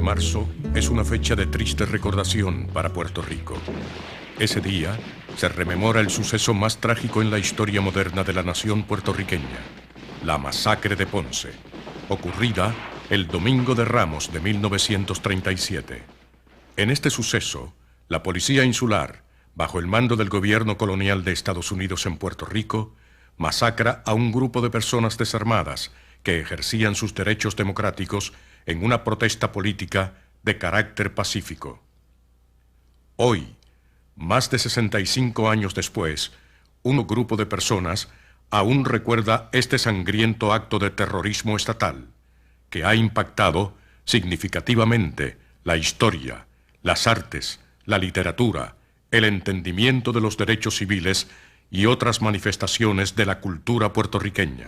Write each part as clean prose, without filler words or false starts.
marzo es una fecha de triste recordación para Puerto Rico. Ese día se rememora el suceso más trágico en la historia moderna de la nación puertorriqueña, la masacre de Ponce, ocurrida el Domingo de Ramos de 1937. En este suceso, la Policía Insular, bajo el mando del gobierno colonial de Estados Unidos en Puerto Rico, masacra a un grupo de personas desarmadas que ejercían sus derechos democráticos en una protesta política de carácter pacífico. Hoy, más de 65 años después, un grupo de personas aún recuerda este sangriento acto de terrorismo estatal que ha impactado significativamente la historia, las artes, la literatura, el entendimiento de los derechos civiles y otras manifestaciones de la cultura puertorriqueña.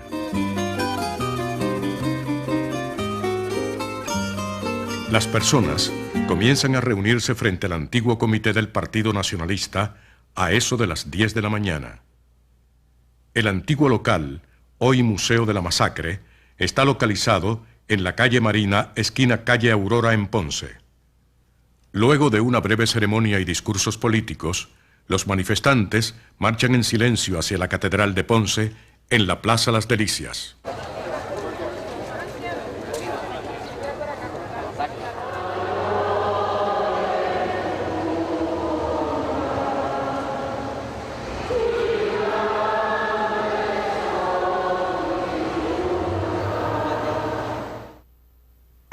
Las personas comienzan a reunirse frente al antiguo comité del Partido Nacionalista a eso de las 10 de la mañana. El antiguo local, hoy Museo de la Masacre, está localizado en la calle Marina, esquina calle Aurora en Ponce. Luego de una breve ceremonia y discursos políticos, los manifestantes marchan en silencio hacia la Catedral de Ponce en la Plaza Las Delicias.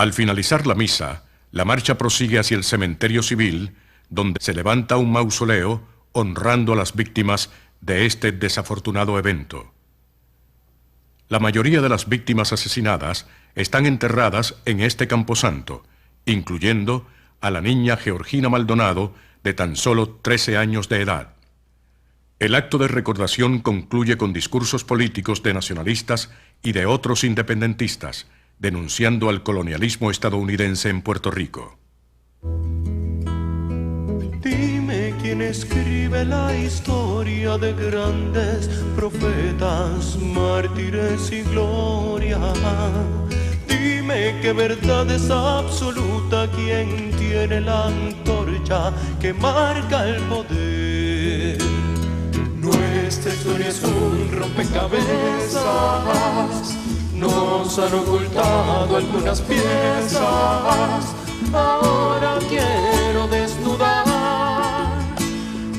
Al finalizar la misa, la marcha prosigue hacia el cementerio civil, donde se levanta un mausoleo honrando a las víctimas de este desafortunado evento. La mayoría de las víctimas asesinadas están enterradas en este camposanto, incluyendo a la niña Georgina Maldonado, de tan solo 13 años de edad. El acto de recordación concluye con discursos políticos de nacionalistas y de otros independentistas, denunciando al colonialismo estadounidense en Puerto Rico. Dime quién escribe la historia de grandes profetas, mártires y gloria. Dime qué verdad es absoluta, quién tiene la antorcha que marca el poder. Nuestra historia es un rompecabezas, nos han ocultado algunas piezas. Ahora quiero desnudar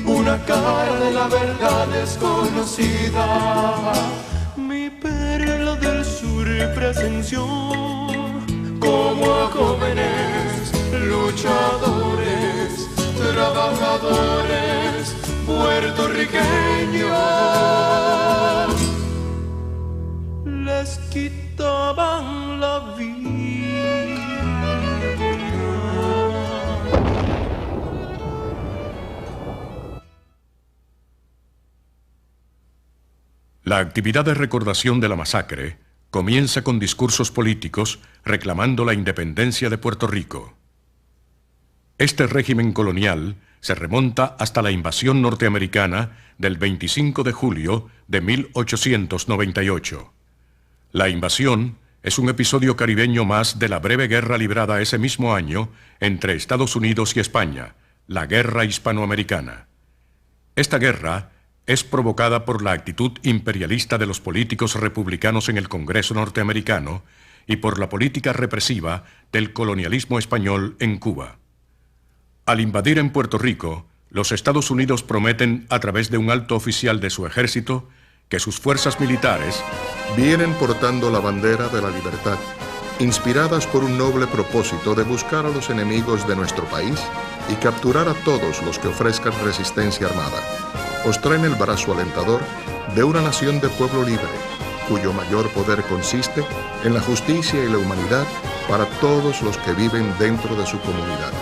una cara de la verdad desconocida. Mi perla del sur presenció como a jóvenes luchadores, trabajadores puertorriqueños les quitaban la vida. La actividad de recordación de la masacre comienza con discursos políticos reclamando la independencia de Puerto Rico. Este régimen colonial se remonta hasta la invasión norteamericana del 25 de julio de 1898. La invasión es un episodio caribeño más de la breve guerra librada ese mismo año entre Estados Unidos y España, la Guerra Hispanoamericana. Esta guerra es provocada por la actitud imperialista de los políticos republicanos en el Congreso norteamericano y por la política represiva del colonialismo español en Cuba. Al invadir en Puerto Rico, los Estados Unidos prometen a través de un alto oficial de su ejército que sus fuerzas militares vienen portando la bandera de la libertad, inspiradas por un noble propósito de buscar a los enemigos de nuestro país y capturar a todos los que ofrezcan resistencia armada. Os traen el brazo alentador de una nación de pueblo libre, cuyo mayor poder consiste en la justicia y la humanidad para todos los que viven dentro de su comunidad.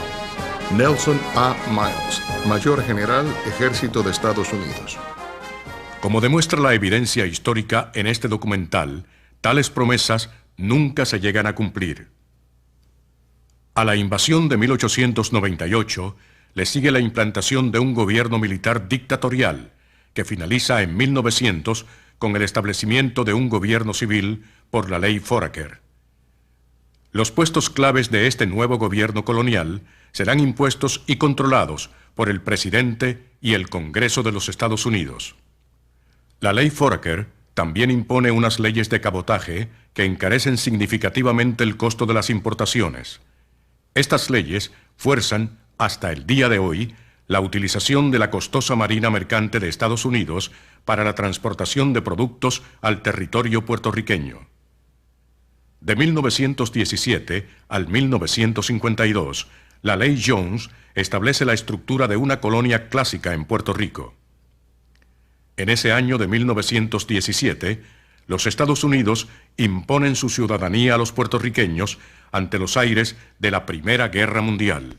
Nelson A. Miles, Mayor General, Ejército de Estados Unidos. Como demuestra la evidencia histórica en este documental, tales promesas nunca se llegan a cumplir. A la invasión de 1898 le sigue la implantación de un gobierno militar dictatorial que finaliza en 1900 con el establecimiento de un gobierno civil por la ley Foraker. Los puestos claves de este nuevo gobierno colonial serán impuestos y controlados por el presidente y el Congreso de los Estados Unidos. La ley Foraker también impone unas leyes de cabotaje que encarecen significativamente el costo de las importaciones. Estas leyes fuerzan, hasta el día de hoy, la utilización de la costosa Marina Mercante de Estados Unidos para la transportación de productos al territorio puertorriqueño. De 1917 al 1952, la Ley Jones establece la estructura de una colonia clásica en Puerto Rico. En ese año de 1917, los Estados Unidos imponen su ciudadanía a los puertorriqueños ante los aires de la Primera Guerra Mundial.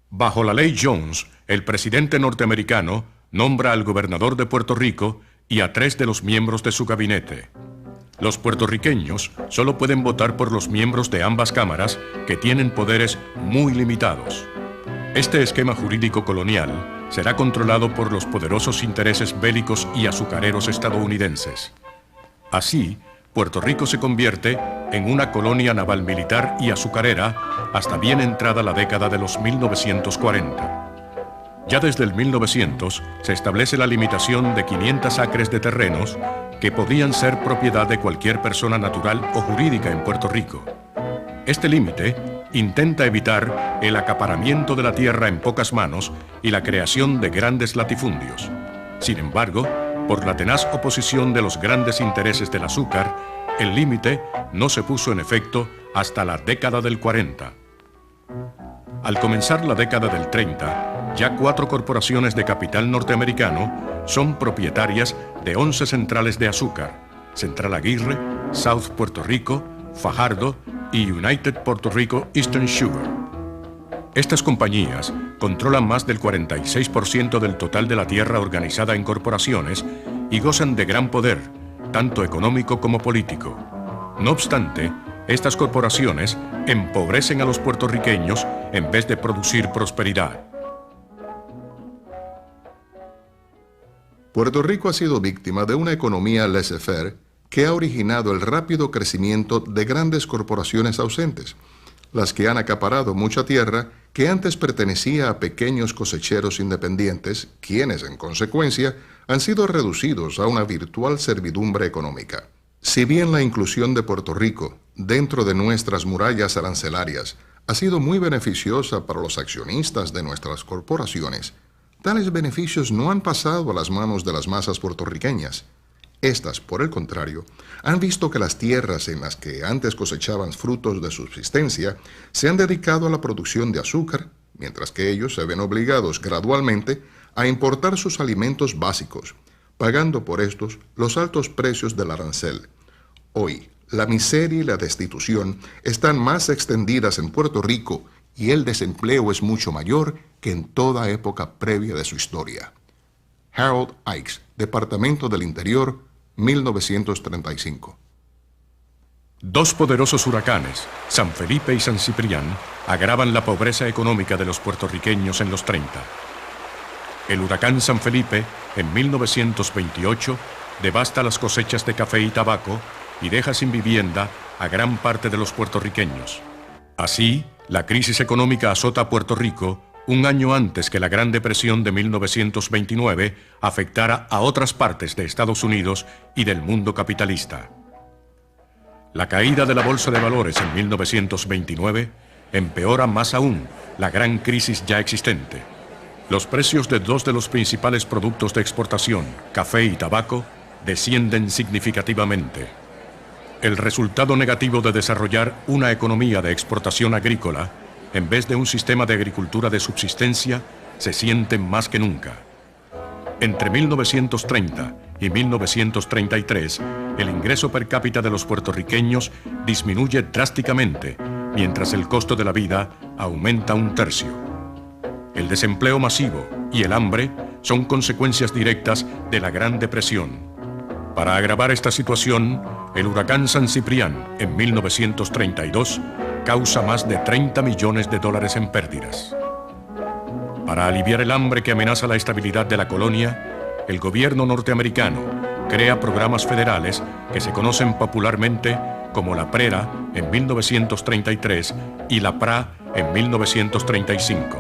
Bajo la Ley Jones, el presidente norteamericano nombra al gobernador de Puerto Rico y a 3 de los miembros de su gabinete. Los puertorriqueños solo pueden votar por los miembros de ambas cámaras, que tienen poderes muy limitados. Este esquema jurídico colonial será controlado por los poderosos intereses bélicos y azucareros estadounidenses. Así, Puerto Rico se convierte en una colonia naval militar y azucarera hasta bien entrada la década de los 1940. Ya desde el 1900 se establece la limitación de 500 acres de terrenos que podían ser propiedad de cualquier persona natural o jurídica en Puerto Rico. Este límite intenta evitar el acaparamiento de la tierra en pocas manos y la creación de grandes latifundios. Sin embargo, por la tenaz oposición de los grandes intereses del azúcar, el límite no se puso en efecto hasta la década del 40. Al comenzar la década del 30, ya 4 corporaciones de capital norteamericano son propietarias de 11 centrales de azúcar: Central Aguirre, South Puerto Rico, Fajardo y United Puerto Rico Eastern Sugar. Estas compañías controlan más del 46% del total de la tierra organizada en corporaciones y gozan de gran poder, tanto económico como político. No obstante, estas corporaciones empobrecen a los puertorriqueños en vez de producir prosperidad. Puerto Rico ha sido víctima de una economía laissez-faire que ha originado el rápido crecimiento de grandes corporaciones ausentes, las que han acaparado mucha tierra que antes pertenecía a pequeños cosecheros independientes, quienes, en consecuencia, han sido reducidos a una virtual servidumbre económica. Si bien la inclusión de Puerto Rico dentro de nuestras murallas arancelarias ha sido muy beneficiosa para los accionistas de nuestras corporaciones, tales beneficios no han pasado a las manos de las masas puertorriqueñas. Estas, por el contrario, han visto que las tierras en las que antes cosechaban frutos de subsistencia se han dedicado a la producción de azúcar, mientras que ellos se ven obligados gradualmente a importar sus alimentos básicos, pagando por estos los altos precios del arancel. Hoy, la miseria y la destitución están más extendidas en Puerto Rico y el desempleo es mucho mayor que en toda época previa de su historia. Harold Ickes, Departamento del Interior, 1935. 2 poderosos huracanes, San Felipe y San Ciprián, agravan la pobreza económica de los puertorriqueños en los 30. El huracán San Felipe, en 1928, devasta las cosechas de café y tabaco y deja sin vivienda a gran parte de los puertorriqueños. Así, la crisis económica azota a Puerto Rico un año antes que la Gran Depresión de 1929 afectara a otras partes de Estados Unidos y del mundo capitalista. La caída de la Bolsa de Valores en 1929 empeora más aún la gran crisis ya existente. Los precios de 2 de los principales productos de exportación, café y tabaco, descienden significativamente. El resultado negativo de desarrollar una economía de exportación agrícola en vez de un sistema de agricultura de subsistencia se siente más que nunca. Entre 1930 y 1933, el ingreso per cápita de los puertorriqueños disminuye drásticamente, mientras el costo de la vida aumenta 1/3. El desempleo masivo y el hambre son consecuencias directas de la Gran Depresión. Para agravar esta situación, el huracán San Ciprián, en 1932, causa más de $30 millones en pérdidas. Para aliviar el hambre que amenaza la estabilidad de la colonia, el gobierno norteamericano, crea programas federales que se conocen popularmente como la PRERA en 1933 y la PRA en 1935.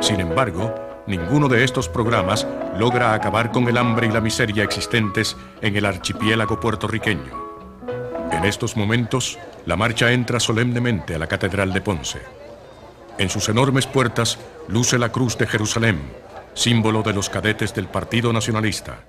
Sin embargo, ninguno de estos programas logra acabar con el hambre y la miseria existentes en el archipiélago puertorriqueño. En estos momentos, la marcha entra solemnemente a la Catedral de Ponce. En sus enormes puertas luce la Cruz de Jerusalén, símbolo de los cadetes del Partido Nacionalista.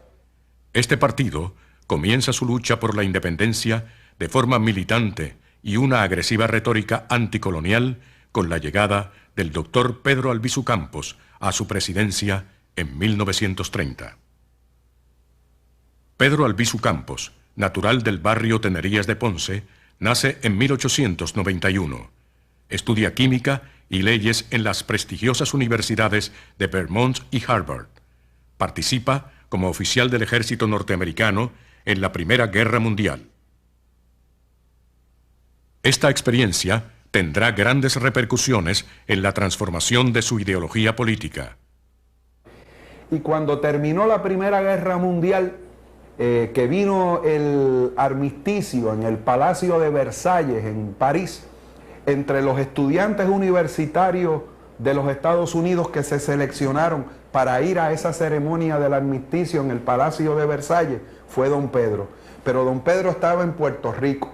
Este partido comienza su lucha por la independencia de forma militante y una agresiva retórica anticolonial con la llegada del doctor Pedro Albizu Campos a su presidencia en 1930. Pedro Albizu Campos, natural del barrio Tenerías de Ponce, nace en 1891. Estudia química y leyes en las prestigiosas universidades de Vermont y Harvard. Participa como oficial del ejército norteamericano en la Primera Guerra Mundial. Esta experiencia tendrá grandes repercusiones en la transformación de su ideología política. Y cuando terminó la Primera Guerra Mundial, que vino el armisticio en el Palacio de Versalles, en París, entre los estudiantes universitarios de los Estados Unidos que se seleccionaron para ir a esa ceremonia del armisticio en el Palacio de Versalles, fue don Pedro. Pero don Pedro estaba en Puerto Rico.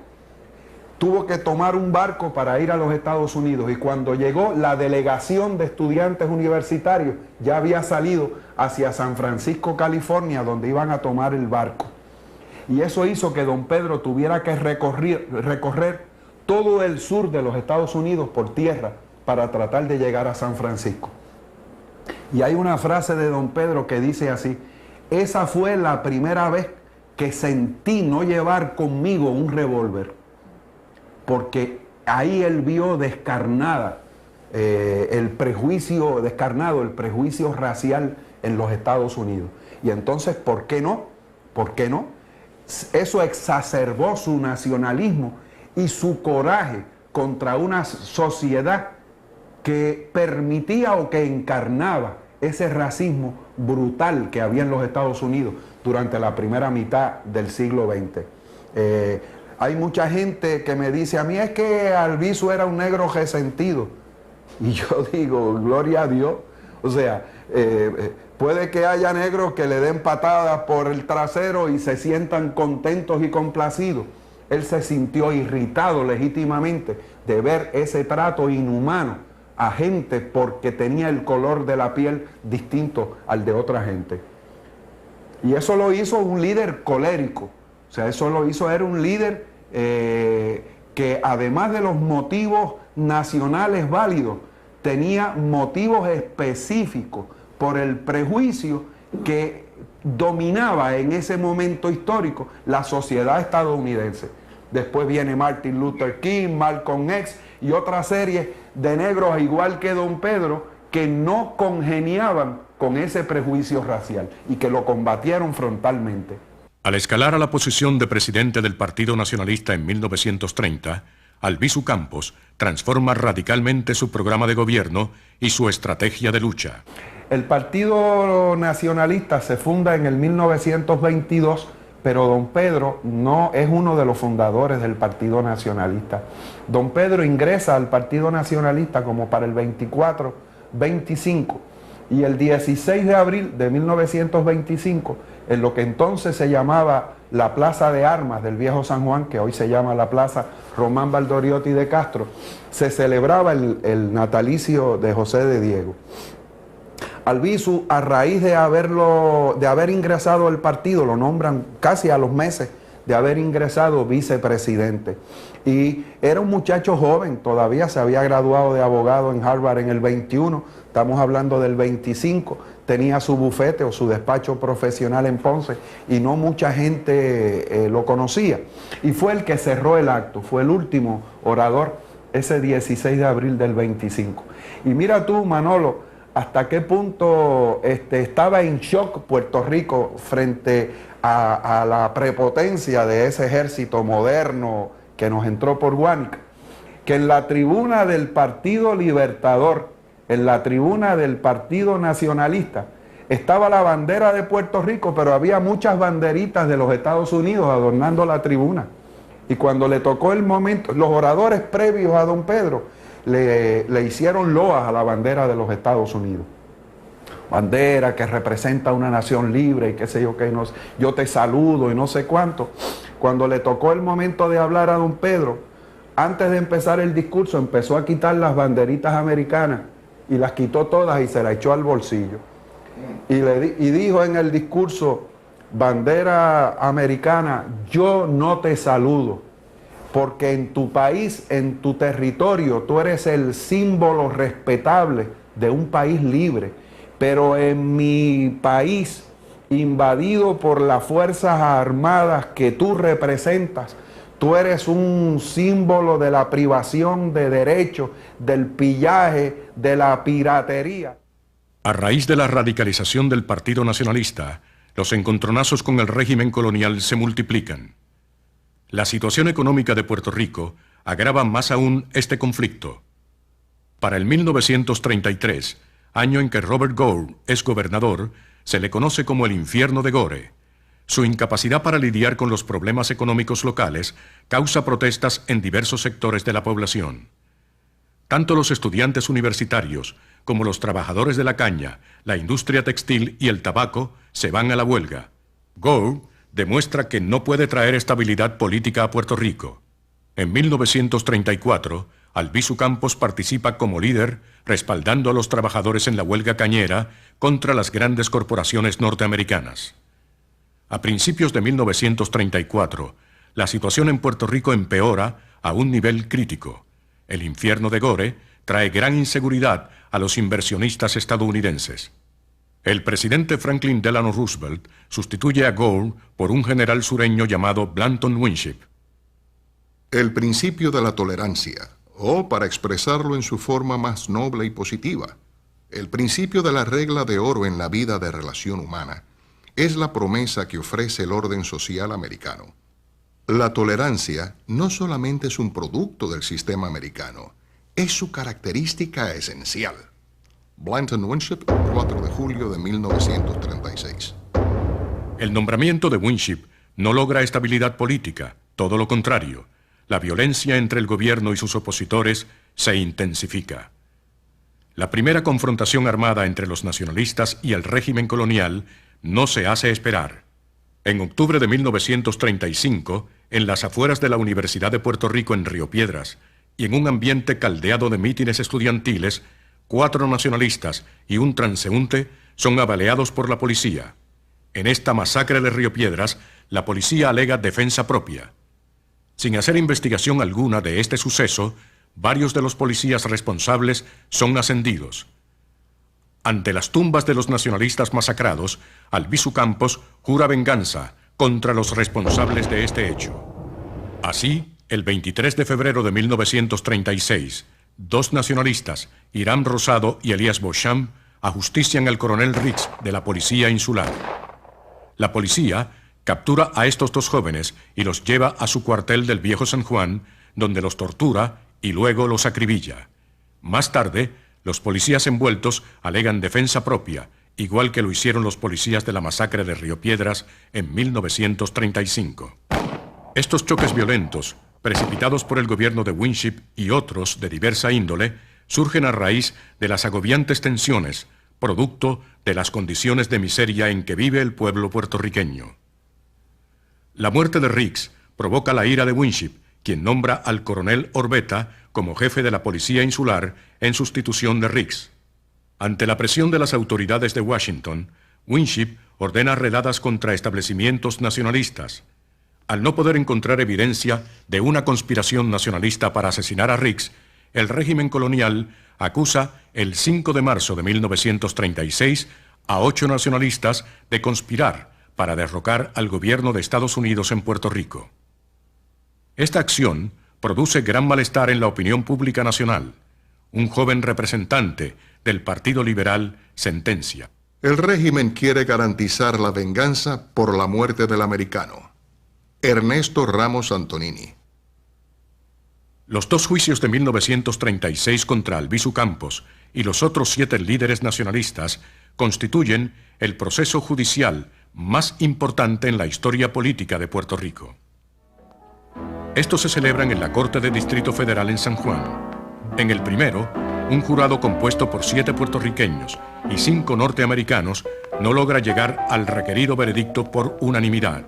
Tuvo que tomar un barco para ir a los Estados Unidos y cuando llegó la delegación de estudiantes universitarios ya había salido hacia San Francisco, California, donde iban a tomar el barco. Y eso hizo que don Pedro tuviera que recorrer todo el sur de los Estados Unidos por tierra para tratar de llegar a San Francisco. Y hay una frase de don Pedro que dice así: esa fue la primera vez que sentí no llevar conmigo un revólver, porque ahí él vio descarnado el prejuicio racial en los Estados Unidos. Y entonces, ¿por qué no? ¿Por qué no? Eso exacerbó su nacionalismo y su coraje contra una sociedad que permitía o que encarnaba ese racismo brutal que había en los Estados Unidos durante la primera mitad del siglo XX. Hay mucha gente que me dice, a mí es que Albizu era un negro resentido. Y yo digo, gloria a Dios. O sea, puede que haya negros que le den patadas por el trasero y se sientan contentos y complacidos. Él se sintió irritado legítimamente de ver ese trato inhumano a gente porque tenía el color de la piel distinto al de otra gente. Y eso lo hizo un líder colérico. O sea, eso lo hizo, era un líder que además de los motivos nacionales válidos, tenía motivos específicos por el prejuicio que dominaba en ese momento histórico la sociedad estadounidense. Después viene Martin Luther King, Malcolm X y otra serie de negros igual que don Pedro que no congeniaban con ese prejuicio racial y que lo combatieron frontalmente. Al escalar a la posición de presidente del Partido Nacionalista en 1930, Albizu Campos transforma radicalmente su programa de gobierno y su estrategia de lucha. El Partido Nacionalista se funda en el 1922, pero don Pedro no es uno de los fundadores del Partido Nacionalista. Don Pedro ingresa al Partido Nacionalista como para el 24-25 y el 16 de abril de 1925, en lo que entonces se llamaba la Plaza de Armas del Viejo San Juan, que hoy se llama la Plaza Román Valdoriotti de Castro, se celebraba el natalicio de José de Diego. Albizu, a raíz de haber ingresado al partido, lo nombran casi a los meses de haber ingresado vicepresidente. Y era un muchacho joven, todavía se había graduado de abogado en Harvard en el 21, estamos hablando del 25, tenía su bufete o su despacho profesional en Ponce y no mucha gente lo conocía. Y fue el que cerró el acto, fue el último orador ese 16 de abril del 25. Y mira tú, Manolo, hasta qué punto estaba en shock Puerto Rico frente a la prepotencia de ese ejército moderno que nos entró por Guánica, que en la tribuna del Partido Libertador, en la tribuna del Partido Nacionalista, estaba la bandera de Puerto Rico, pero había muchas banderitas de los Estados Unidos adornando la tribuna. Y cuando le tocó el momento, los oradores previos a don Pedro le hicieron loas a la bandera de los Estados Unidos. Bandera que representa una nación libre y qué sé yo qué, yo te saludo y no sé cuánto. Cuando le tocó el momento de hablar a don Pedro, antes de empezar el discurso empezó a quitar las banderitas americanas y las quitó todas y se las echó al bolsillo. Y dijo en el discurso: bandera americana, yo no te saludo, porque en tu país, en tu territorio, tú eres el símbolo respetable de un país libre, pero en mi país, invadido por las fuerzas armadas que tú representas, tú eres un símbolo de la privación de derechos, del pillaje, de la piratería. A raíz de la radicalización del Partido Nacionalista, los encontronazos con el régimen colonial se multiplican. La situación económica de Puerto Rico agrava más aún este conflicto. Para el 1933, año en que Robert Gore es gobernador, se le conoce como el infierno de Gore. Su incapacidad para lidiar con los problemas económicos locales causa protestas en diversos sectores de la población. Tanto los estudiantes universitarios como los trabajadores de la caña, la industria textil y el tabaco se van a la huelga. Gore demuestra que no puede traer estabilidad política a Puerto Rico. En 1934, Albizu Campos participa como líder, respaldando a los trabajadores en la huelga cañera contra las grandes corporaciones norteamericanas. A principios de 1934, la situación en Puerto Rico empeora a un nivel crítico. El infierno de Gore trae gran inseguridad a los inversionistas estadounidenses. El presidente Franklin Delano Roosevelt sustituye a Gore por un general sureño llamado Blanton Winship. El principio de la tolerancia, o para expresarlo en su forma más noble y positiva, el principio de la regla de oro en la vida de relación humana, es la promesa que ofrece el orden social americano. La tolerancia no solamente es un producto del sistema americano, es su característica esencial. Blanton Winship, 4 de julio de 1936. El nombramiento de Winship no logra estabilidad política, todo lo contrario. La violencia entre el gobierno y sus opositores se intensifica. La primera confrontación armada entre los nacionalistas y el régimen colonial no se hace esperar. En octubre de 1935, en las afueras de la Universidad de Puerto Rico en Río Piedras, y en un ambiente caldeado de mítines estudiantiles, 4 nacionalistas y un transeúnte son apaleados por la policía. En esta masacre de Río Piedras, la policía alega defensa propia. Sin hacer investigación alguna de este suceso, varios de los policías responsables son ascendidos. Ante las tumbas de los nacionalistas masacrados, Albizu Campos jura venganza contra los responsables de este hecho. Así, el 23 de febrero de 1936, 2 nacionalistas, Hiram Rosado y Elías Beauchamp, ajustician al coronel Riggs de la Policía Insular. La policía captura a estos 2 jóvenes y los lleva a su cuartel del Viejo San Juan, donde los tortura y luego los acribilla. Más tarde, los policías envueltos alegan defensa propia, igual que lo hicieron los policías de la masacre de Río Piedras en 1935. Estos choques violentos, precipitados por el gobierno de Winship y otros de diversa índole, surgen a raíz de las agobiantes tensiones, producto de las condiciones de miseria en que vive el pueblo puertorriqueño. La muerte de Riggs provoca la ira de Winship, quien nombra al coronel Orbeta como jefe de la Policía Insular en sustitución de Riggs. Ante la presión de las autoridades de Washington, Winship ordena redadas contra establecimientos nacionalistas. Al no poder encontrar evidencia de una conspiración nacionalista para asesinar a Riggs, el régimen colonial acusa el 5 de marzo de 1936 a 8 nacionalistas de conspirar para derrocar al gobierno de Estados Unidos en Puerto Rico. Esta acción produce gran malestar en la opinión pública nacional. Un joven representante del Partido Liberal sentencia: El régimen quiere garantizar la venganza por la muerte del americano. Ernesto Ramos Antonini. Los 2 juicios de 1936 contra Albizu Campos y los otros 7 líderes nacionalistas constituyen el proceso judicial más importante en la historia política de Puerto Rico. Estos se celebran en la Corte de Distrito Federal en San Juan. En el primero, un jurado compuesto por 7 puertorriqueños y 5 norteamericanos no logra llegar al requerido veredicto por unanimidad.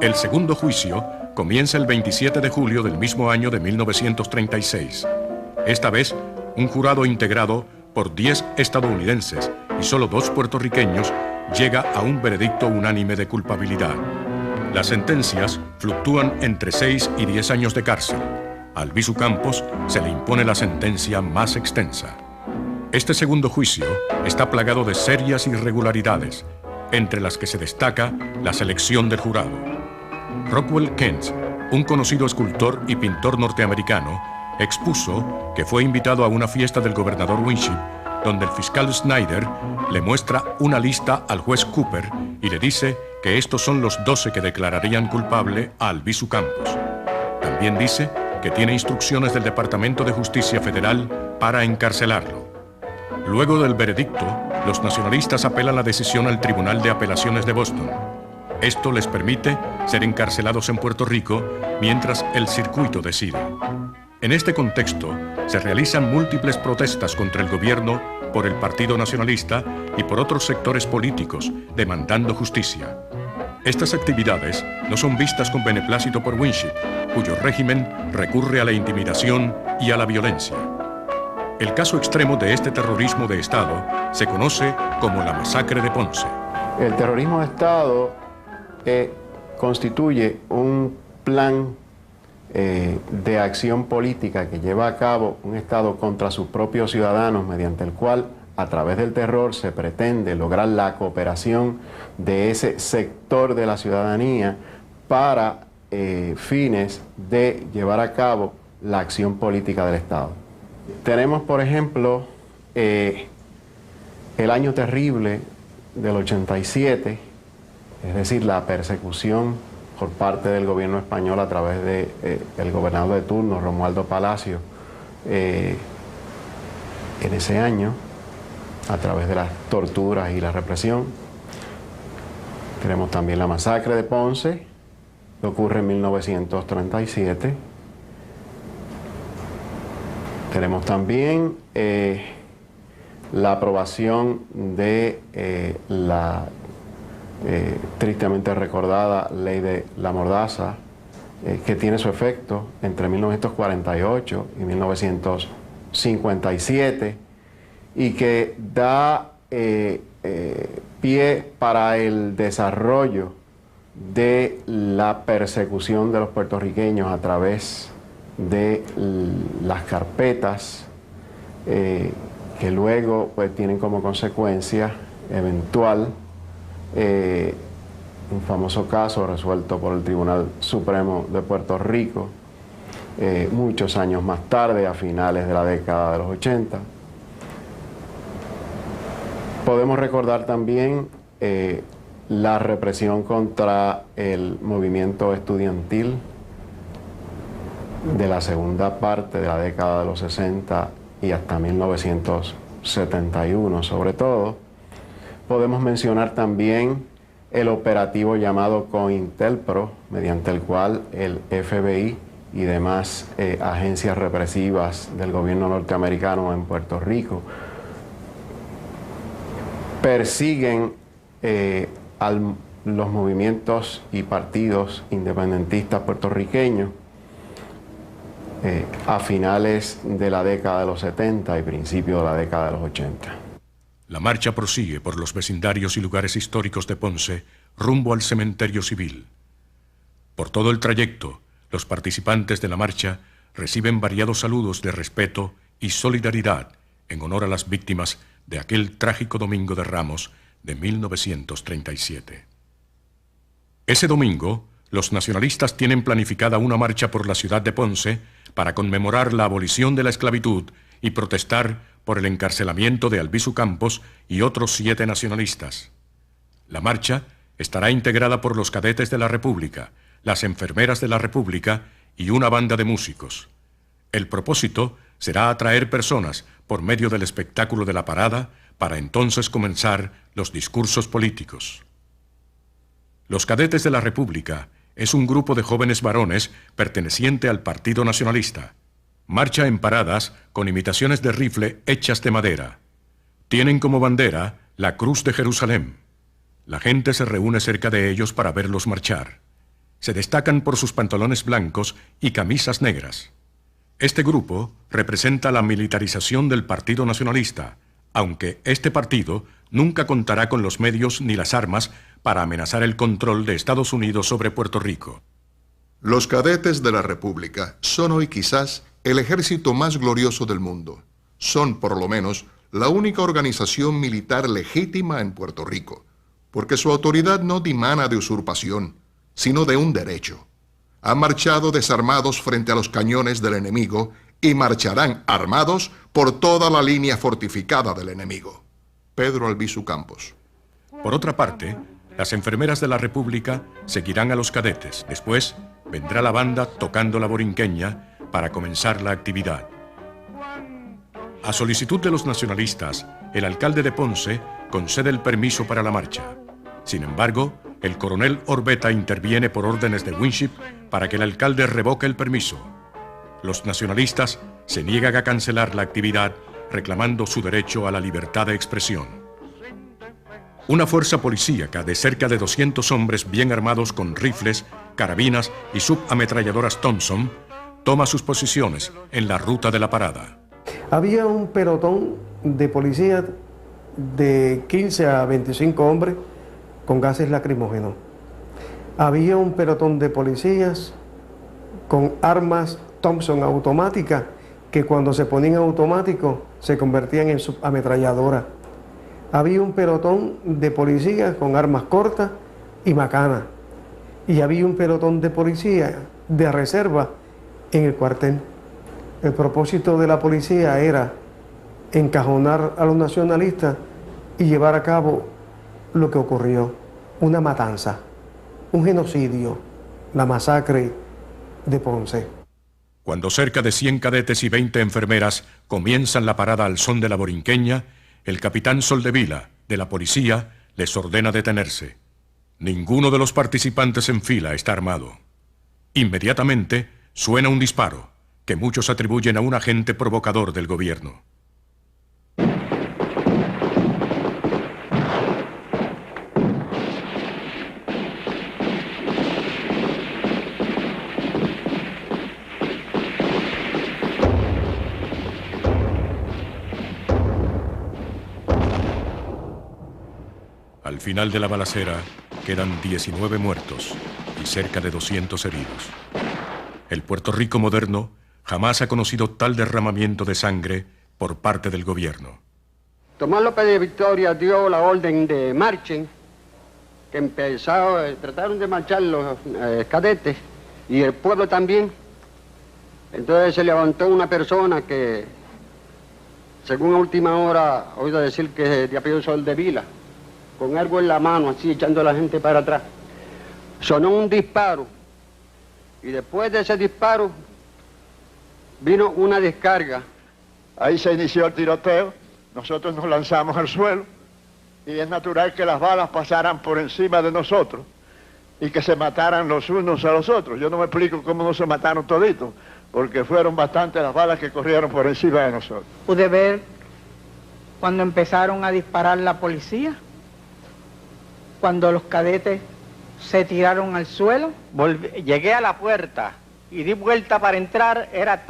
El segundo juicio comienza el 27 de julio del mismo año de 1936. Esta vez, un jurado integrado por 10 estadounidenses y solo 2 puertorriqueños llega a un veredicto unánime de culpabilidad. Las sentencias fluctúan entre 6 y 10 años de cárcel. A Albizu Campos se le impone la sentencia más extensa. Este segundo juicio está plagado de serias irregularidades, entre las que se destaca la selección del jurado. Rockwell Kent, un conocido escultor y pintor norteamericano, expuso que fue invitado a una fiesta del gobernador Winship, donde el fiscal Snyder le muestra una lista al juez Cooper y le dice que estos son los 12 que declararían culpable a Albizu Campos. También dice que tiene instrucciones del Departamento de Justicia Federal para encarcelarlo. Luego del veredicto, los nacionalistas apelan la decisión al Tribunal de Apelaciones de Boston. Esto les permite ser encarcelados en Puerto Rico mientras el circuito decide. En este contexto, se realizan múltiples protestas contra el gobierno por el Partido Nacionalista y por otros sectores políticos, demandando justicia. Estas actividades no son vistas con beneplácito por Winship, cuyo régimen recurre a la intimidación y a la violencia. El caso extremo de este terrorismo de Estado se conoce como la masacre de Ponce. El terrorismo de Estado constituye un plan de acción política que lleva a cabo un Estado contra sus propios ciudadanos, mediante el cual, a través del terror, se pretende lograr la cooperación de ese sector de la ciudadanía para fines de llevar a cabo la acción política del Estado. Tenemos, por ejemplo, el año terrible del 87, es decir, la persecución por parte del gobierno español a través del gobernador de turno, Romualdo Palacio, en ese año, a través de las torturas y la represión. Tenemos también la masacre de Ponce, que ocurre en 1937. Tenemos también la aprobación de la tristemente recordada ley de la Mordaza, que tiene su efecto entre 1948 y 1957 y que da pie para el desarrollo de la persecución de los puertorriqueños a través de las carpetas que luego pues tienen como consecuencia eventual un famoso caso resuelto por el Tribunal Supremo de Puerto Rico muchos años más tarde, a finales de la década de los 80. Podemos recordar también la represión contra el movimiento estudiantil de la segunda parte de la década de los 60 y hasta 1971 sobre todo. Podemos mencionar también el operativo llamado COINTELPRO, mediante el cual el FBI y demás agencias represivas del gobierno norteamericano en Puerto Rico persiguen los movimientos y partidos independentistas puertorriqueños a finales de la década de los 70 y principios de la década de los 80. La marcha prosigue por los vecindarios y lugares históricos de Ponce rumbo al cementerio civil. Por todo el trayecto, los participantes de la marcha reciben variados saludos de respeto y solidaridad en honor a las víctimas de aquel trágico Domingo de Ramos de 1937. Ese domingo, los nacionalistas tienen planificada una marcha por la ciudad de Ponce para conmemorar la abolición de la esclavitud y protestar por el encarcelamiento de Albizu Campos y otros 7 nacionalistas. La marcha estará integrada por los cadetes de la República, las enfermeras de la República y una banda de músicos. El propósito será atraer personas por medio del espectáculo de la parada para entonces comenzar los discursos políticos. Los Cadetes de la República es un grupo de jóvenes varones perteneciente al Partido Nacionalista. Marcha en paradas con imitaciones de rifle hechas de madera. Tienen como bandera la Cruz de Jerusalén. La gente se reúne cerca de ellos para verlos marchar. Se destacan por sus pantalones blancos y camisas negras. Este grupo representa la militarización del Partido Nacionalista, aunque este partido nunca contará con los medios ni las armas para amenazar el control de Estados Unidos sobre Puerto Rico. Los Cadetes de la República son hoy quizás el ejército más glorioso del mundo. Son, por lo menos, la única organización militar legítima en Puerto Rico, porque su autoridad no dimana de usurpación, sino de un derecho. Han marchado desarmados frente a los cañones del enemigo y marcharán armados por toda la línea fortificada del enemigo. Pedro Albizu Campos. Por otra parte, las enfermeras de la República seguirán a los cadetes. Después vendrá la banda tocando la borinqueña para comenzar la actividad. A solicitud de los nacionalistas, el alcalde de Ponce concede el permiso para la marcha. Sin embargo, el coronel Orbeta interviene por órdenes de Winship para que el alcalde revoque el permiso. Los nacionalistas se niegan a cancelar la actividad, reclamando su derecho a la libertad de expresión. Una fuerza policíaca de cerca de 200 hombres bien armados con rifles, carabinas y subametralladoras Thompson toma sus posiciones en la ruta de la parada. Había un pelotón de policías de 15 a 25 hombres con gases lacrimógenos. Había un pelotón de policías con armas Thompson automáticas que cuando se ponían automático se convertían en subametralladoras. Había un pelotón de policías con armas cortas y macanas. Y había un pelotón de policías de reserva en el cuartel. El propósito de la policía era encajonar a los nacionalistas y llevar a cabo lo que ocurrió, una matanza, un genocidio, la masacre de Ponce. Cuando cerca de 100 cadetes y 20 enfermeras comienzan la parada al son de la borinqueña, el capitán Soldevila, de la policía, les ordena detenerse. Ninguno de los participantes en fila está armado. Inmediatamente suena un disparo, que muchos atribuyen a un agente provocador del gobierno. Al final de la balacera quedan 19 muertos y cerca de 200 heridos. El Puerto Rico moderno jamás ha conocido tal derramamiento de sangre por parte del gobierno. Tomás López de Victoria dio la orden de marchen, que trataron de marchar los cadetes y el pueblo también. Entonces se levantó una persona que, según a última hora, oído decir que es de apellido Soldevila, con algo en la mano, así echando a la gente para atrás. Sonó un disparo y después de ese disparo vino una descarga. Ahí se inició el tiroteo, nosotros nos lanzamos al suelo y es natural que las balas pasaran por encima de nosotros y que se mataran los unos a los otros. Yo no me explico cómo no se mataron toditos, porque fueron bastantes las balas que corrieron por encima de nosotros. Pude ver cuando empezaron a disparar la policía, cuando los cadetes se tiraron al suelo. Llegué a la puerta y di vuelta para entrar, era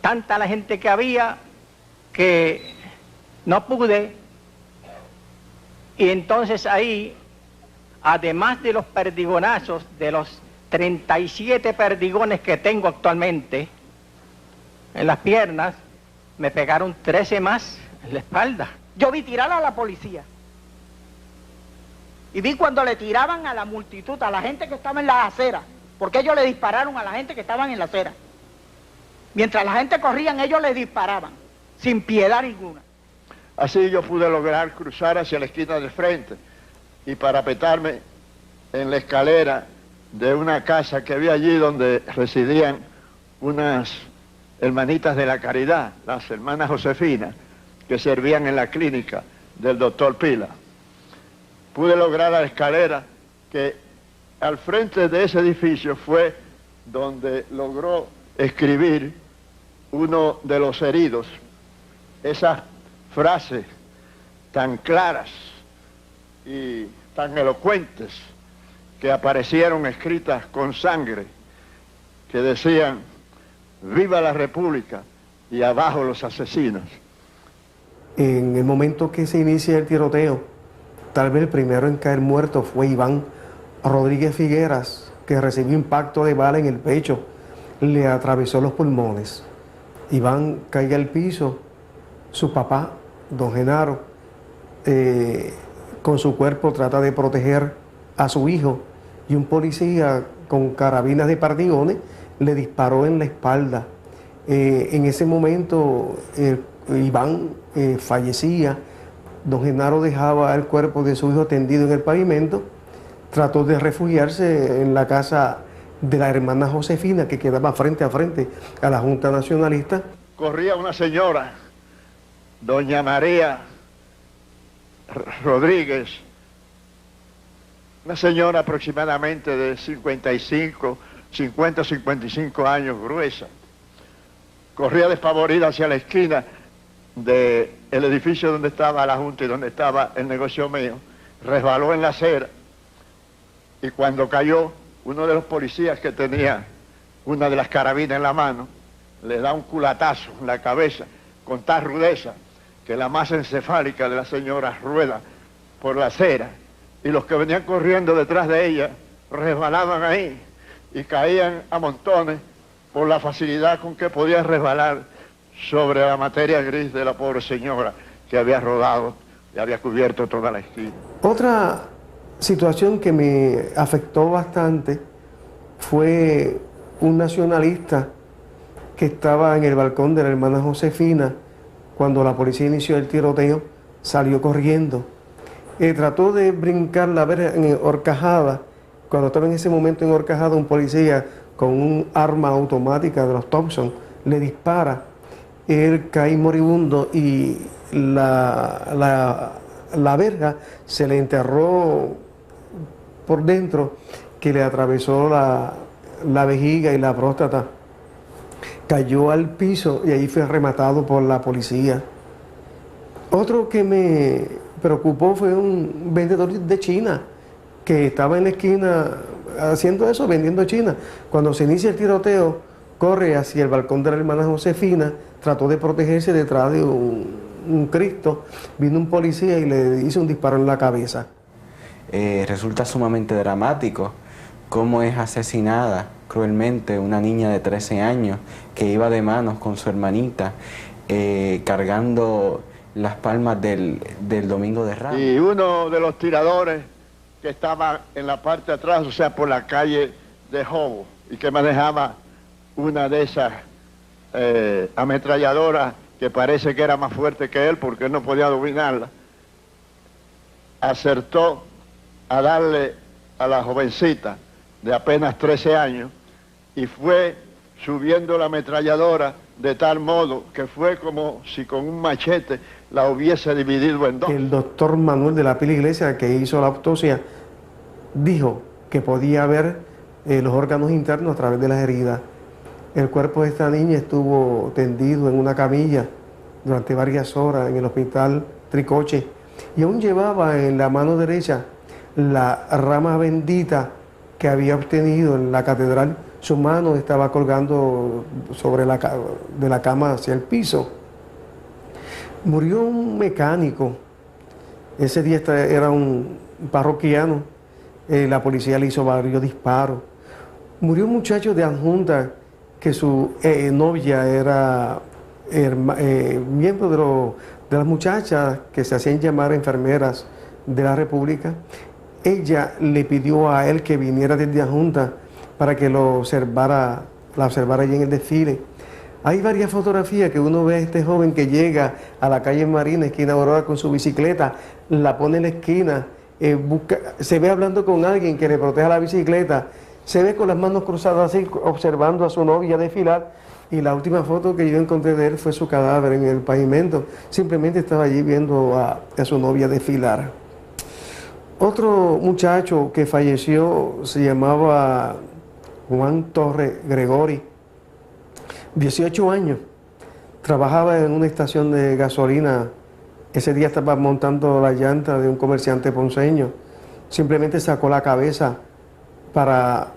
tanta la gente que había que no pude. Y entonces ahí, además de los perdigonazos, de los 37 perdigones que tengo actualmente en las piernas, me pegaron 13 más en la espalda. Yo vi tirar a la policía. Y vi cuando le tiraban a la multitud, a la gente que estaba en la acera, porque ellos le dispararon a la gente que estaban en la acera. Mientras la gente corría, ellos le disparaban, sin piedad ninguna. Así yo pude lograr cruzar hacia la esquina del frente y parapetarme en la escalera de una casa que había allí donde residían unas hermanitas de la caridad, las hermanas Josefina, que servían en la clínica del doctor Pila. Pude lograr la escalera que al frente de ese edificio fue donde logró escribir uno de los heridos esas frases tan claras y tan elocuentes que aparecieron escritas con sangre, que decían: viva la República y abajo los asesinos. En el momento que se inicia el tiroteo, tal vez el primero en caer muerto fue Iván Rodríguez Figueras, que recibió impacto de bala en el pecho, le atravesó los pulmones. Iván cae al piso, su papá, don Genaro, con su cuerpo trata de proteger a su hijo, y un policía con carabinas de perdigones le disparó en la espalda. En ese momento Iván fallecía, don Genaro dejaba el cuerpo de su hijo tendido en el pavimento, trató de refugiarse en la casa de la hermana Josefina, que quedaba frente a frente a la Junta Nacionalista. Corría una señora, doña María Rodríguez, una señora aproximadamente de 50-55 años, gruesa. Corría despavorida hacia la esquina del edificio donde estaba la Junta y donde estaba el negocio mío, resbaló en la acera, y cuando cayó, uno de los policías que tenía una de las carabinas en la mano le da un culatazo en la cabeza con tal rudeza que la masa encefálica de la señora rueda por la acera, y los que venían corriendo detrás de ella resbalaban ahí y caían a montones por la facilidad con que podían resbalar sobre la materia gris de la pobre señora que había rodado y había cubierto toda la esquina. Otra situación que me afectó bastante fue un nacionalista que estaba en el balcón de la hermana Josefina cuando la policía inició el tiroteo, salió corriendo. Trató de brincar la verja en horcajada. Cuando estaba en ese momento en horcajada, un policía con un arma automática de los Thompson le dispara. Él cae moribundo y la verja se le enterró por dentro, que le atravesó la vejiga y la próstata. Cayó al piso y ahí fue rematado por la policía. Otro que me preocupó fue un vendedor de China que estaba en la esquina haciendo eso, vendiendo China. Cuando se inicia el tiroteo, corre hacia el balcón de la hermana Josefina, trató de protegerse detrás de un Cristo. Vino un policía y le hizo un disparo en la cabeza. Resulta sumamente dramático cómo es asesinada cruelmente una niña de 13 años que iba de manos con su hermanita cargando las palmas del Domingo de Ramos. Y uno de los tiradores que estaba en la parte de atrás, o sea, por la calle de Jobo, y que manejaba una de esas ametralladoras que parece que era más fuerte que él porque él no podía dominarla, acertó a darle a la jovencita de apenas 13 años y fue subiendo la ametralladora de tal modo que fue como si con un machete la hubiese dividido en dos. El doctor Manuel de la Pila Iglesia, que hizo la autopsia, dijo que podía ver los órganos internos a través de las heridas. El cuerpo de esta niña estuvo tendido en una camilla durante varias horas en el hospital Tricoche y aún llevaba en la mano derecha la rama bendita que había obtenido en la catedral. Su mano estaba colgando sobre de la cama hacia el piso. Murió un mecánico. Ese día era un parroquiano. La policía le hizo varios disparos. Murió un muchacho de adjunta que su novia era miembro de las muchachas que se hacían llamar enfermeras de la República. Ella le pidió a él que viniera desde adjunta para que la observara allí en el desfile. Hay varias fotografías que uno ve a este joven que llega a la calle Marina, esquina Aurora, con su bicicleta, la pone en la esquina, se ve hablando con alguien que le proteja la bicicleta, se ve con las manos cruzadas así, observando a su novia desfilar, y la última foto que yo encontré de él fue su cadáver en el pavimento. Simplemente estaba allí viendo a su novia desfilar. Otro muchacho que falleció se llamaba Juan Torre Gregori, 18 años. Trabajaba en una estación de gasolina. Ese día estaba montando la llanta de un comerciante ponceño. Simplemente sacó la cabeza para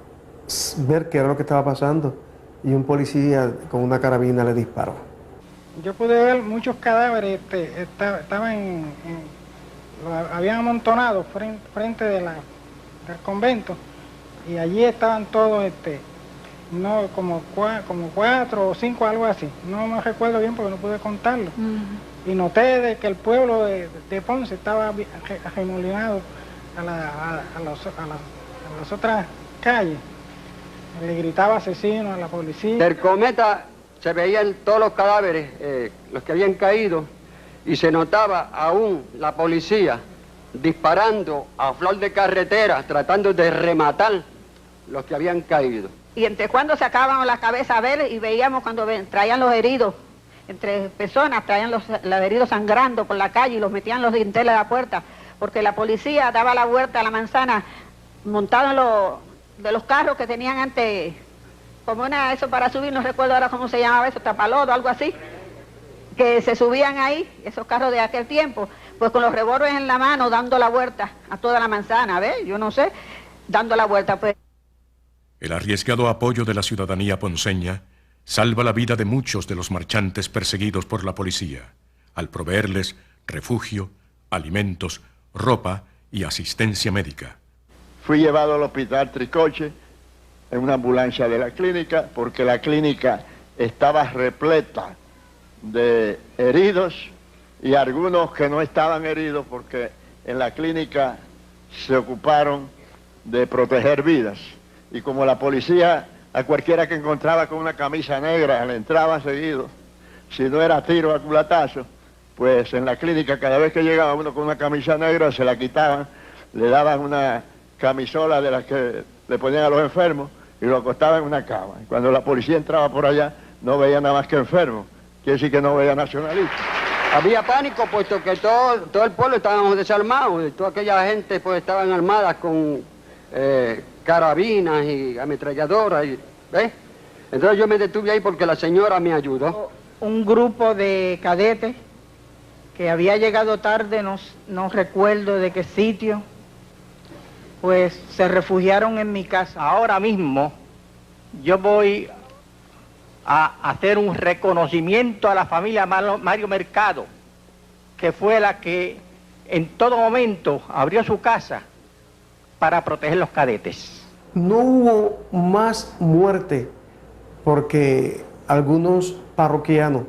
ver qué era lo que estaba pasando y un policía con una carabina le disparó. Yo pude ver muchos cadáveres, habían amontonado frente del convento y allí estaban todos, no, como 4 o 5, algo así. No me recuerdo bien porque no pude contarlo. Y noté de que el pueblo de Ponce estaba arremolinado a las otras calles. Le gritaba asesino a la policía. Del cometa se veían todos los cadáveres, los que habían caído, y se notaba aún la policía disparando a flor de carretera, tratando de rematar los que habían caído. Y entre cuando sacaban la cabeza a ver y veíamos cuando traían los heridos, entre personas traían los heridos sangrando por la calle y los metían los dinteles de la puerta, porque la policía daba la vuelta a la manzana montado de los carros que tenían antes, como eso para subir, no recuerdo ahora cómo se llamaba eso, tapalodo, algo así, que se subían ahí, esos carros de aquel tiempo, pues con los revólveres en la mano, dando la vuelta a toda la manzana, ¿ves? Yo no sé, dando la vuelta, pues. El arriesgado apoyo de la ciudadanía ponceña salva la vida de muchos de los marchantes perseguidos por la policía, al proveerles refugio, alimentos, ropa y asistencia médica. Fui llevado al hospital Tricoche en una ambulancia de la clínica porque la clínica estaba repleta de heridos y algunos que no estaban heridos porque en la clínica se ocuparon de proteger vidas. Y como la policía a cualquiera que encontraba con una camisa negra le entraba seguido, si no era tiro a culatazo, pues en la clínica cada vez que llegaba uno con una camisa negra se la quitaban, le daban una camisola de las que le ponían a los enfermos y lo acostaban en una cama. Y cuando la policía entraba por allá no veía nada más que enfermos, quiere decir que no veía nacionalistas. Había pánico puesto que todo el pueblo estábamos desarmados y toda aquella gente pues estaban armadas con carabinas y ametralladoras, ¿ves? Entonces yo me detuve ahí porque la señora me ayudó. Un grupo de cadetes que había llegado tarde, no recuerdo de qué sitio, pues se refugiaron en mi casa. Ahora mismo yo voy a hacer un reconocimiento a la familia Mario Mercado, que fue la que en todo momento abrió su casa para proteger los cadetes. No hubo más muerte porque algunos parroquianos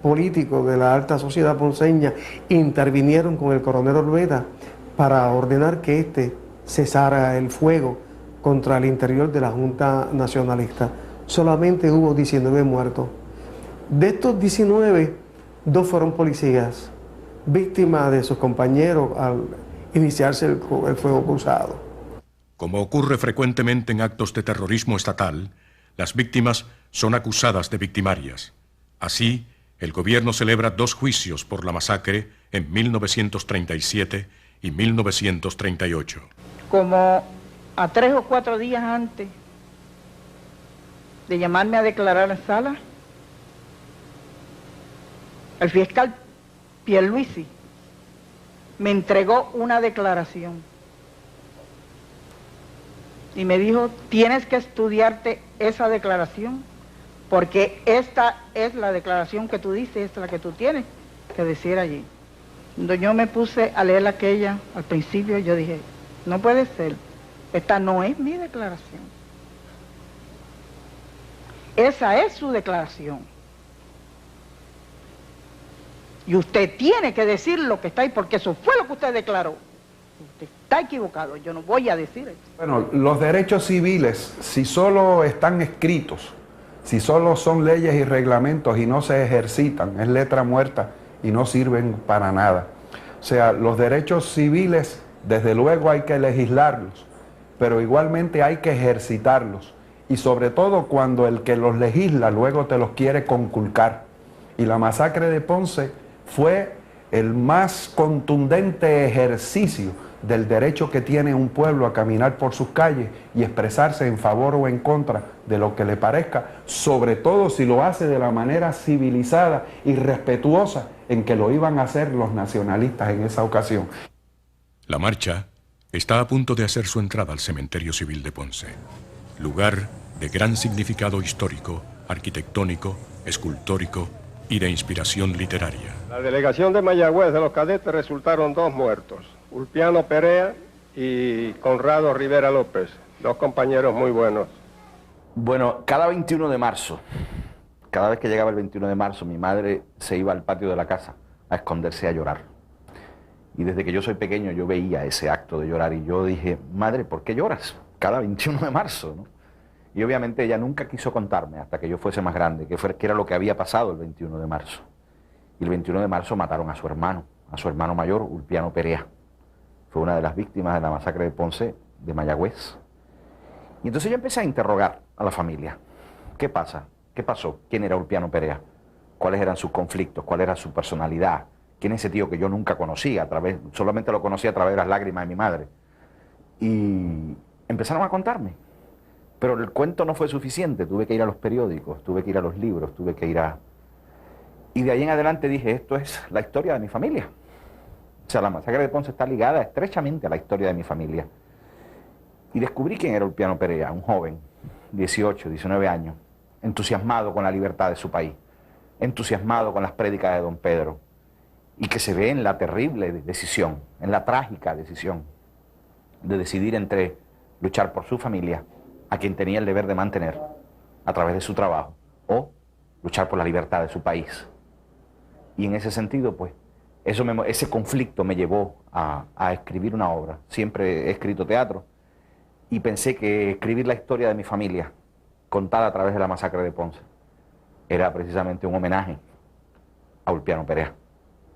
políticos de la alta sociedad ponceña intervinieron con el coronel Olveda para ordenar que cesara el fuego contra el interior de la Junta Nacionalista. Solamente hubo 19 muertos. De estos 19, 2 fueron policías, víctimas de sus compañeros al iniciarse el fuego cruzado. Como ocurre frecuentemente en actos de terrorismo estatal, las víctimas son acusadas de victimarias. Así, el gobierno celebra 2 juicios por la masacre en 1937 y 1938. Como a 3 o 4 días antes de llamarme a declarar en sala, el fiscal Pierluisi me entregó una declaración y me dijo, tienes que estudiarte esa declaración porque esta es la declaración que tú dices, esta es la que tú tienes que decir allí. Cuando yo me puse a leer aquella, al principio yo dije, no puede ser, esta no es mi declaración. Esa es su declaración. Y usted tiene que decir lo que está ahí, porque eso fue lo que usted declaró. Usted está equivocado, yo no voy a decir eso. Bueno, los derechos civiles, si solo están escritos, si solo son leyes y reglamentos y no se ejercitan, es letra muerta y no sirven para nada. O sea, los derechos civiles, desde luego hay que legislarlos, pero igualmente hay que ejercitarlos. y sobre todo cuando el que los legisla luego te los quiere conculcar. Y la masacre de Ponce fue el más contundente ejercicio del derecho que tiene un pueblo a caminar por sus calles y expresarse en favor o en contra de lo que le parezca, sobre todo si lo hace de la manera civilizada y respetuosa en que lo iban a hacer los nacionalistas en esa ocasión. La marcha está a punto de hacer su entrada al Cementerio Civil de Ponce, lugar de gran significado histórico, arquitectónico, escultórico y de inspiración literaria. La delegación de Mayagüez de los cadetes resultaron 2 muertos, Ulpiano Perea y Conrado Rivera López, 2 compañeros muy buenos. Bueno, cada 21 de marzo, cada vez que llegaba el 21 de marzo, mi madre se iba al patio de la casa a esconderse a llorar. Y desde que yo soy pequeño yo veía ese acto de llorar y yo dije, madre, ¿por qué lloras? Cada 21 de marzo, ¿no? Y obviamente ella nunca quiso contarme hasta que yo fuese más grande, que era lo que había pasado el 21 de marzo. Y el 21 de marzo mataron a su hermano mayor, Ulpiano Perea. Fue una de las víctimas de la masacre de Ponce, de Mayagüez. Y entonces yo empecé a interrogar a la familia. ¿Qué pasa? ¿Qué pasó? ¿Quién era Ulpiano Perea? ¿Cuáles eran sus conflictos? ¿Cuál era su personalidad? ¿Quién es ese tío que yo nunca conocí? Solamente lo conocí a través de las lágrimas de mi madre. Y empezaron a contarme. Pero el cuento no fue suficiente. Tuve que ir a los periódicos, tuve que ir a los libros, tuve que ir a... Y de ahí en adelante dije, esto es la historia de mi familia. O sea, la masacre de Ponce está ligada estrechamente a la historia de mi familia. Y descubrí quién era Ulpiano Perea, un joven, 18, 19 años, entusiasmado con la libertad de su país, entusiasmado con las prédicas de don Pedro, y que se ve en la terrible decisión, en la trágica decisión de decidir entre luchar por su familia, a quien tenía el deber de mantener a través de su trabajo, o luchar por la libertad de su país. Y en ese sentido, pues, ese conflicto me llevó a escribir una obra. Siempre he escrito teatro y pensé que escribir la historia de mi familia, contada a través de la masacre de Ponce, era precisamente un homenaje a Ulpiano Perea,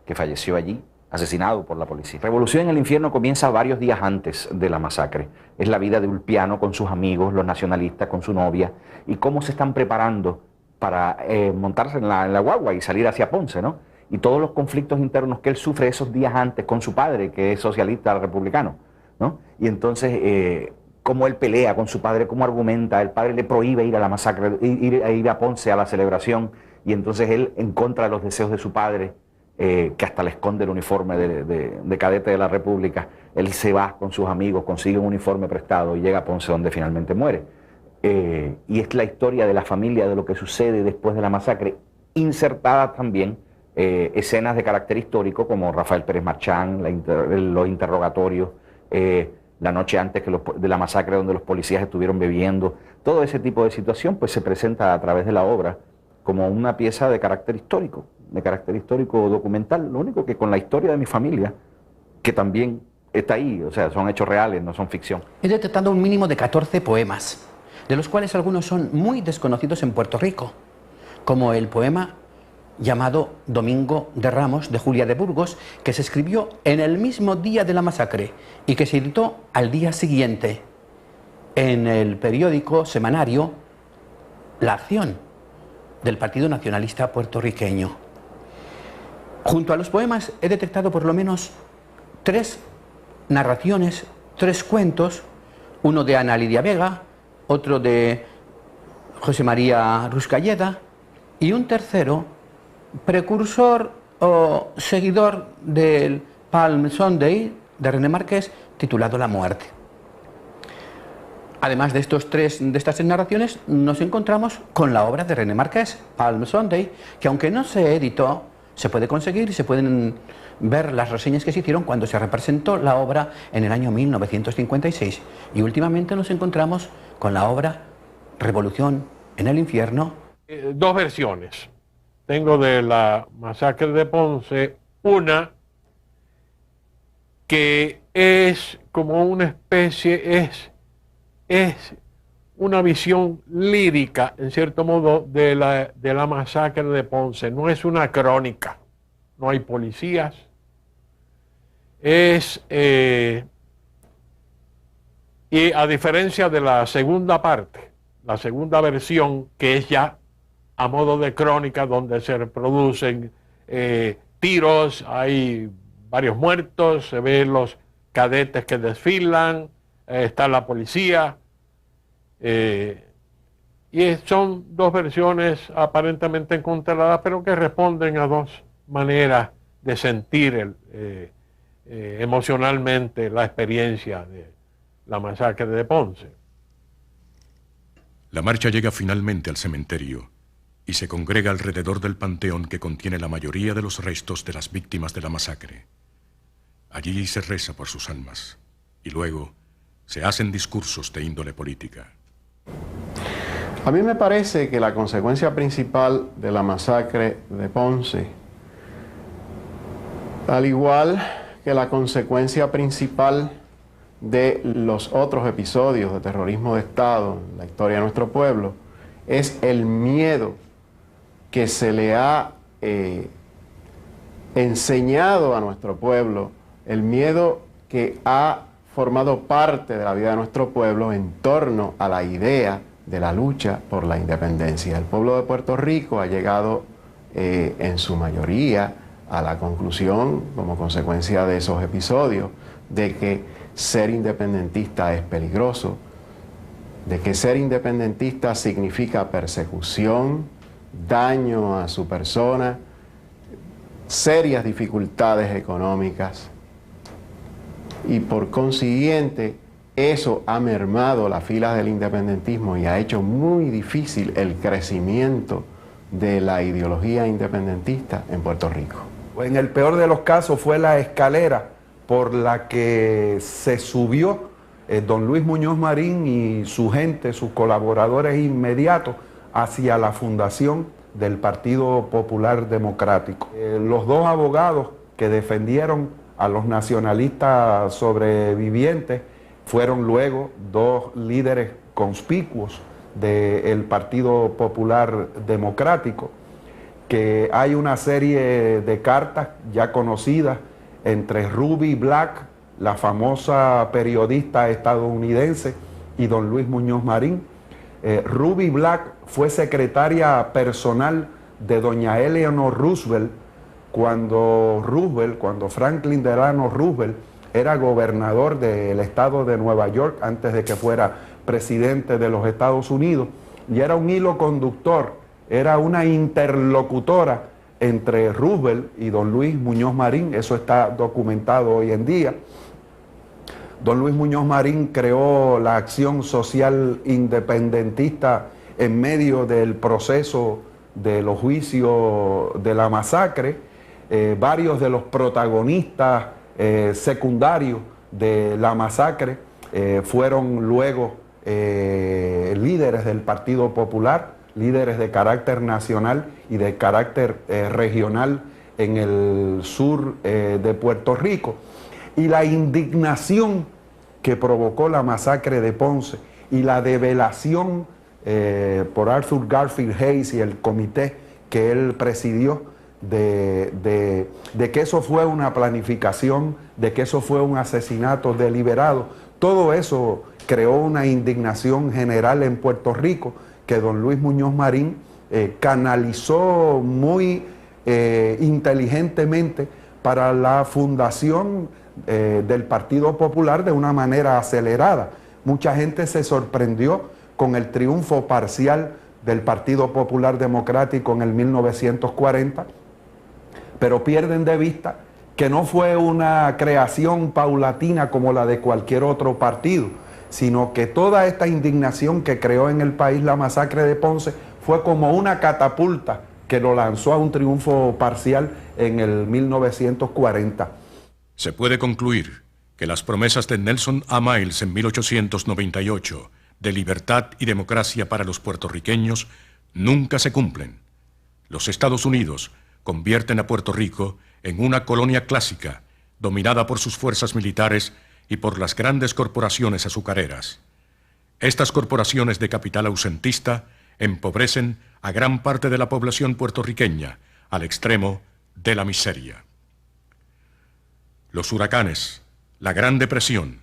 que falleció allí, asesinado por la policía. Revolución en el Infierno comienza varios días antes de la masacre. Es la vida de Ulpiano con sus amigos, los nacionalistas, con su novia, y cómo se están preparando para montarse en la guagua y salir hacia Ponce, ¿no? Y todos los conflictos internos que él sufre esos días antes con su padre, que es socialista republicano, ¿no? Y entonces, cómo él pelea con su padre, cómo argumenta, el padre le prohíbe ir a la masacre, ir a Ponce a la celebración, y entonces él, en contra de los deseos de su padre, que hasta le esconde el uniforme de cadete de la República, él se va con sus amigos, consigue un uniforme prestado y llega a Ponce, donde finalmente muere. Y es la historia de la familia, de lo que sucede después de la masacre, insertada también escenas de carácter histórico como Rafael Pérez Marchán, los interrogatorios, la noche antes de la masacre donde los policías estuvieron bebiendo. Todo ese tipo de situación pues se presenta a través de la obra como una pieza de carácter histórico documental, lo único que con la historia de mi familia, que también está ahí, o sea, son hechos reales, no son ficción. He detectado un mínimo de 14 poemas, de los cuales algunos son muy desconocidos en Puerto Rico, como el poema llamado Domingo de Ramos, de Julia de Burgos, que se escribió en el mismo día de la masacre y que se editó al día siguiente en el periódico semanario La Acción, del Partido Nacionalista Puertorriqueño. Junto a los poemas he detectado por lo menos 3 narraciones, 3 cuentos, uno de Ana Lidia Vega, otro de José María Ruscalleda y un tercero, precursor o seguidor del Palm Sunday de René Márquez, titulado La Muerte. Además de estas 3 narraciones, nos encontramos con la obra de René Márquez, Palm Sunday, que aunque no se editó, se puede conseguir y se pueden ver las reseñas que se hicieron cuando se representó la obra en el año 1956. Y últimamente nos encontramos con la obra Revolución en el Infierno. 2 versiones. Tengo de la masacre de Ponce una que es como una especie, es una visión lírica, en cierto modo, de la masacre de Ponce. No es una crónica, no hay policías. Y a diferencia de la segunda parte, la segunda versión, que es ya a modo de crónica, donde se reproducen tiros, hay varios muertos, se ven los cadetes que desfilan, está la policía, y son dos versiones aparentemente encontradas, pero que responden a dos maneras de sentir emocionalmente la experiencia de la masacre de Ponce. La marcha llega finalmente al cementerio y se congrega alrededor del panteón que contiene la mayoría de los restos de las víctimas de la masacre. Allí se reza por sus almas y luego se hacen discursos de índole política. A mí me parece que la consecuencia principal de la masacre de Ponce, al igual que la consecuencia principal de los otros episodios de terrorismo de Estado en la historia de nuestro pueblo, es el miedo que se le ha enseñado a nuestro pueblo, el miedo que ha formado parte de la vida de nuestro pueblo en torno a la idea de la lucha por la independencia. El pueblo de Puerto Rico ha llegado en su mayoría a la conclusión, como consecuencia de esos episodios, de que ser independentista es peligroso, de que ser independentista significa persecución, daño a su persona, serias dificultades económicas, y por consiguiente eso ha mermado las filas del independentismo y ha hecho muy difícil el crecimiento de la ideología independentista en Puerto Rico. En el peor de los casos fue la escalera por la que se subió don Luis Muñoz Marín y su gente, sus colaboradores inmediatos, hacia la fundación del Partido Popular Democrático. Los dos abogados que defendieron a los nacionalistas sobrevivientes fueron luego dos líderes conspicuos del Partido Popular Democrático, que hay una serie de cartas ya conocidas entre Ruby Black, la famosa periodista estadounidense, y don Luis Muñoz Marín. Ruby Black fue secretaria personal de doña Eleanor Roosevelt cuando Franklin Delano Roosevelt era gobernador del estado de Nueva York antes de que fuera presidente de los Estados Unidos, y era un hilo conductor, era una interlocutora entre Roosevelt y don Luis Muñoz Marín. Eso está documentado hoy en día. Don Luis Muñoz Marín creó la Acción Social Independentista en medio del proceso de los juicios de la masacre. Varios de los protagonistas secundarios de la masacre fueron luego líderes del Partido Popular, líderes de carácter nacional y de carácter regional en el sur de Puerto Rico. Y la indignación que provocó la masacre de Ponce y la develación por Arthur Garfield Hayes y el comité que él presidió de que eso fue una planificación, de que eso fue un asesinato deliberado, todo eso creó una indignación general en Puerto Rico que don Luis Muñoz Marín canalizó muy inteligentemente para la fundación del Partido Popular de una manera acelerada. Mucha gente se sorprendió con el triunfo parcial del Partido Popular Democrático en el 1940, pero pierden de vista que no fue una creación paulatina como la de cualquier otro partido, sino que toda esta indignación que creó en el país la masacre de Ponce fue como una catapulta que lo lanzó a un triunfo parcial en el 1940. Se puede concluir que las promesas de Nelson A. Miles en 1898 de libertad y democracia para los puertorriqueños nunca se cumplen. Los Estados Unidos convierten a Puerto Rico en una colonia clásica, dominada por sus fuerzas militares y por las grandes corporaciones azucareras. Estas corporaciones de capital ausentista empobrecen a gran parte de la población puertorriqueña al extremo de la miseria. Los huracanes, la Gran Depresión,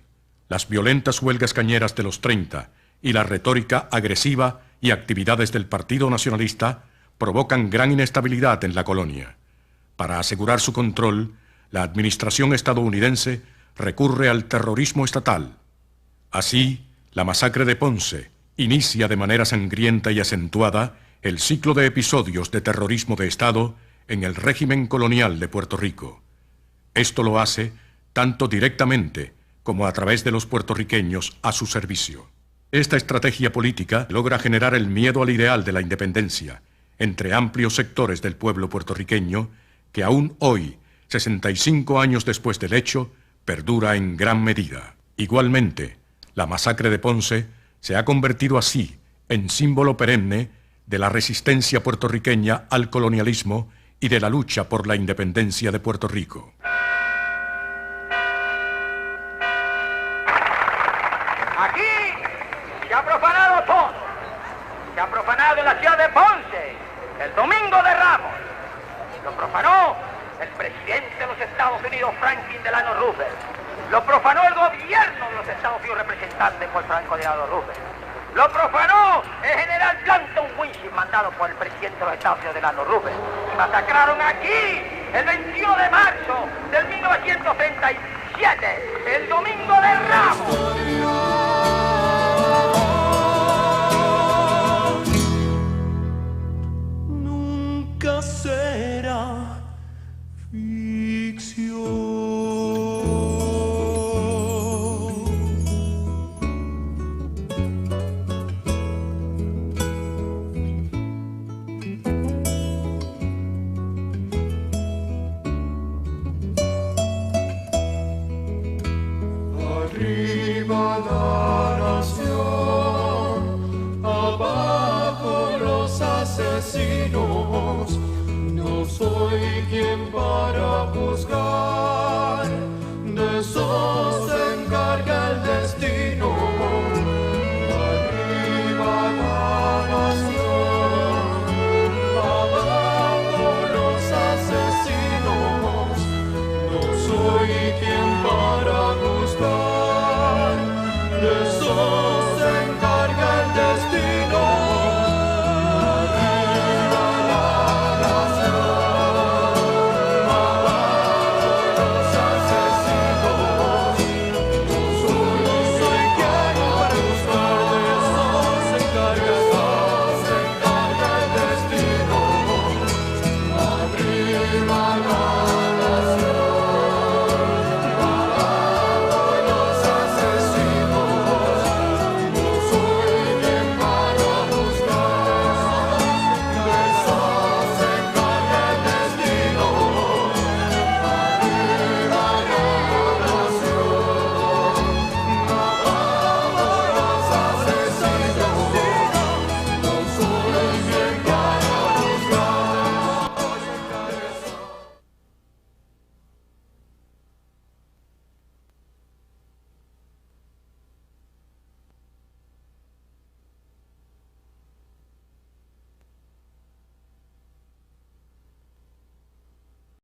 las violentas huelgas cañeras de los 30 y la retórica agresiva y actividades del Partido Nacionalista provocan gran inestabilidad en la colonia. Para asegurar su control, la administración estadounidense recurre al terrorismo estatal. Así, la masacre de Ponce inicia de manera sangrienta y acentuada el ciclo de episodios de terrorismo de Estado en el régimen colonial de Puerto Rico. Esto lo hace tanto directamente como a través de los puertorriqueños a su servicio. Esta estrategia política logra generar el miedo al ideal de la independencia entre amplios sectores del pueblo puertorriqueño que aún hoy, 65 años después del hecho, perdura en gran medida. Igualmente, la masacre de Ponce se ha convertido así en símbolo perenne de la resistencia puertorriqueña al colonialismo y de la lucha por la independencia de Puerto Rico. Aquí se ha profanado todo. Se ha profanado en la ciudad de Ponce el Domingo de Ramos. Lo profanó el presidente de los Estados Unidos, Franklin Delano Roosevelt. Lo profanó el gobierno de los Estados Unidos, representante por Franklin Delano Roosevelt. Lo profanó el general Blanton Winship, mandado por el presidente de los Estados Unidos, Delano Roosevelt. Y masacraron aquí, el 21 de marzo del 1937, el Domingo de Ramos. Nunca será ficción. Arriba la nación, abajo los asesinos. No soy quien para juzgar.